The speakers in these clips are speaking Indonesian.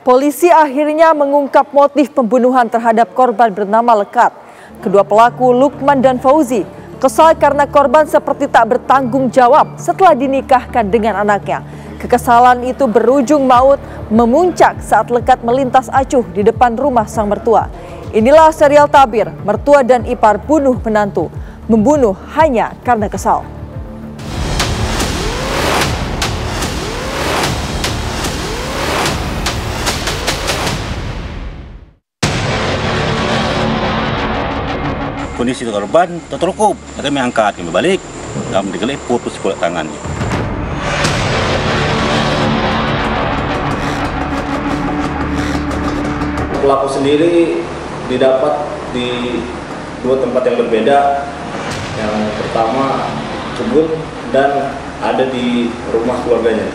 Polisi akhirnya mengungkap motif pembunuhan terhadap korban bernama Lekat. Kedua pelaku, Lukman dan Fauzi, kesal karena korban seperti tak bertanggung jawab setelah dinikahkan dengan anaknya. Kekesalan itu berujung maut memuncak saat Lekat melintas acuh di depan rumah sang mertua. Inilah serial tabir, mertua dan ipar bunuh menantu, membunuh hanya karena kesal. Kondisi korban terluka, kami angkat, kami balik, kami digelip putus kulit tangan. Pelaku sendiri didapat di dua tempat yang berbeda. Yang pertama kebun dan ada di rumah keluarganya.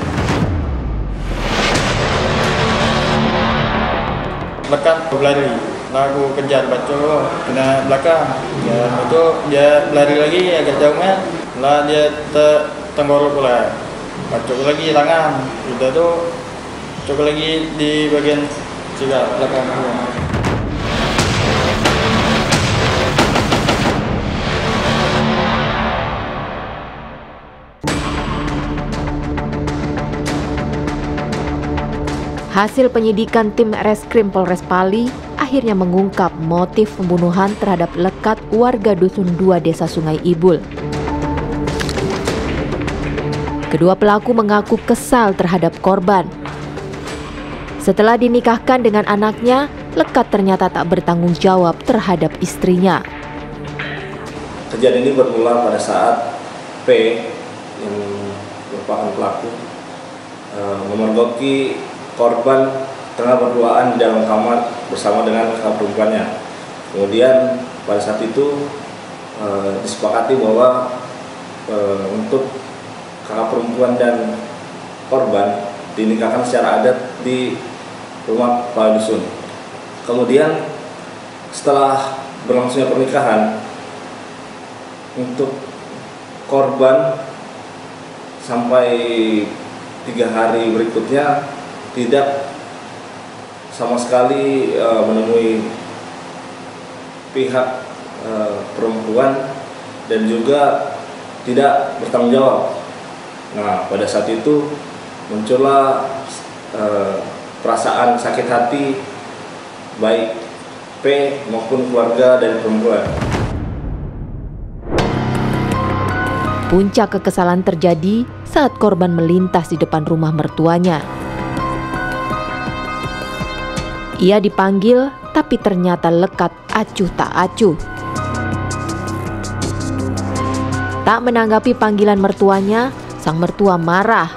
Lekat berlari, lagu kejar baca kena belakang. Ya, itu dia berlari lagi agak jauhnya, lah dia tenggorok pula. Baca lagi tangan, udah tuh coba lagi di bagian juga belakang. Hasil penyidikan tim Reskrim Polres Pali akhirnya mengungkap motif pembunuhan terhadap Lekat warga Dusun 2 Desa Sungai Ibul. Kedua pelaku mengaku kesal terhadap korban. Setelah dinikahkan dengan anaknya, Lekat ternyata tak bertanggung jawab terhadap istrinya. Kejadian ini bermula pada saat P yang merupakan pelaku memergoki korban tengah berduaan di dalam kamar bersama dengan kakak perempuannya. Kemudian pada saat itu disepakati bahwa untuk kakak perempuan dan korban dinikahkan secara adat di rumah kepala dusun. Kemudian setelah berlangsungnya pernikahan, untuk korban sampai 3 hari berikutnya tidak sama sekali menemui pihak perempuan dan juga tidak bertanggung jawab. Nah, pada saat itu muncullah perasaan sakit hati baik P maupun keluarga dari perempuan. Puncak kekesalan terjadi saat korban melintas di depan rumah mertuanya. Ia dipanggil, tapi ternyata Lekat acuh tak acuh. Tak menanggapi panggilan mertuanya, sang mertua marah.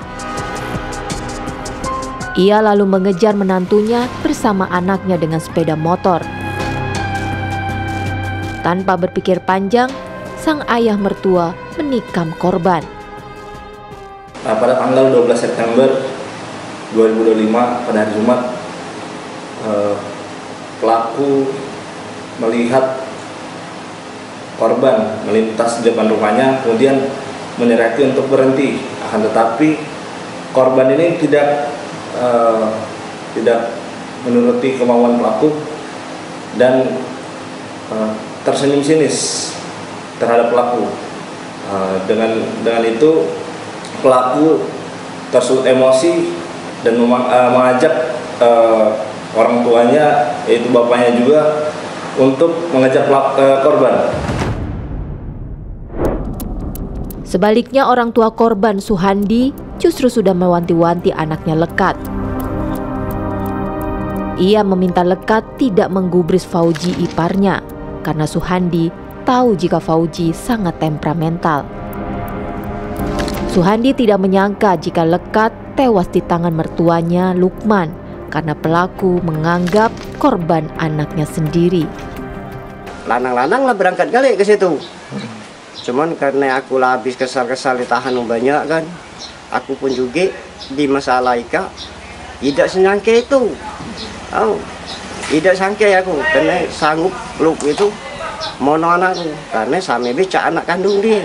Ia lalu mengejar menantunya bersama anaknya dengan sepeda motor. Tanpa berpikir panjang, sang ayah mertua menikam korban. Pada tanggal 12 September 2025 pada hari Jumat, pelaku melihat korban melintas di depan rumahnya, kemudian menyeraki untuk berhenti. Akan tetapi korban ini tidak menuruti kemauan pelaku dan tersenyum sinis terhadap pelaku. Dengan itu pelaku tersulut emosi dan mengajak orang tuanya, yaitu bapaknya juga, untuk mengejar korban. Sebaliknya orang tua korban, Suhandi, justru sudah mewanti-wanti anaknya Lekat. Ia meminta Lekat tidak menggubris Fauzi iparnya, karena Suhandi tahu jika Fauzi sangat temperamental. Suhandi tidak menyangka jika Lekat tewas di tangan mertuanya, Lukman, karena pelaku menganggap korban anaknya sendiri. Lanang-lanang lah berangkat kali ke situ. Cuman karena aku lah habis kesal-kesal ditahan banyak kan, aku pun juga di masalah Ika tidak senyangka itu. Tidak sangka aku karena sanggup peluk itu mono anakku karena sama becak anak kandung dia.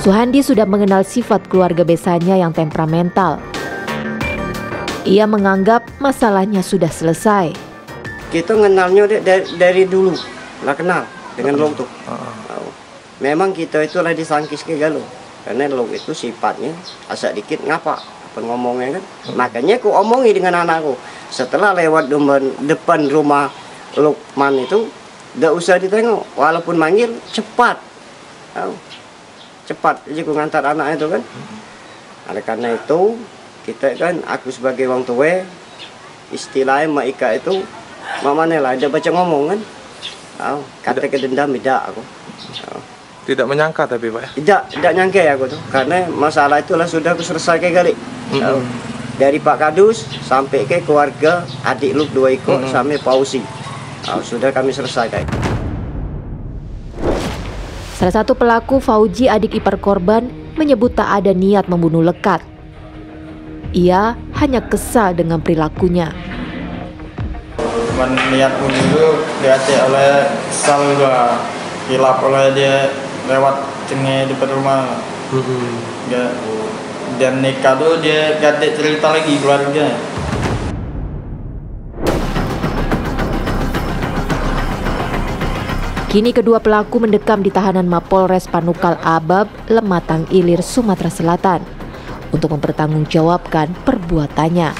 Suhandi sudah mengenal sifat keluarga besarnya yang temperamental. Ia menganggap masalahnya sudah selesai. Kita kenalnya dari dulu, lah kenal dengan Lok tuh. Memang kita itu lah disangkis ke Galo, karena Lok itu sifatnya asak dikit ngapa ngomongnya kan. Makanya aku omongi dengan anakku. Setelah lewat depan rumah Lukman itu, tidak usah ditengok, walaupun manggil cepat, cepat aja aku ngantar anak itu kan. Oleh karena itu kita kan, aku sebagai orang tua, istilahnya Mak Ika itu mama lah ada baca ngomong kan. Kata kedendam tidak aku. Tidak menyangka tapi Pak ya? Tidak nyangka ya aku tuh, karena masalah itulah sudah aku selesai kali. Dari Pak Kadus sampai ke keluarga adik Luk 2 ekor sampai Pausi. Sudah kami selesaikan. Salah satu pelaku, Fauji, adik ipar korban, menyebut tak ada niat membunuh Lekat. Ia hanya kesal dengan perilakunya. Cuman niat bunuh itu dihati oleh kesal juga, hilap oleh dia lewat cengeng depan rumah. Dan nikah tuh dia gadek cerita lagi keluarga. Kini kedua pelaku mendekam di tahanan Mapolres Panukal Abab, Lematang Ilir, Sumatera Selatan untuk mempertanggungjawabkan perbuatannya.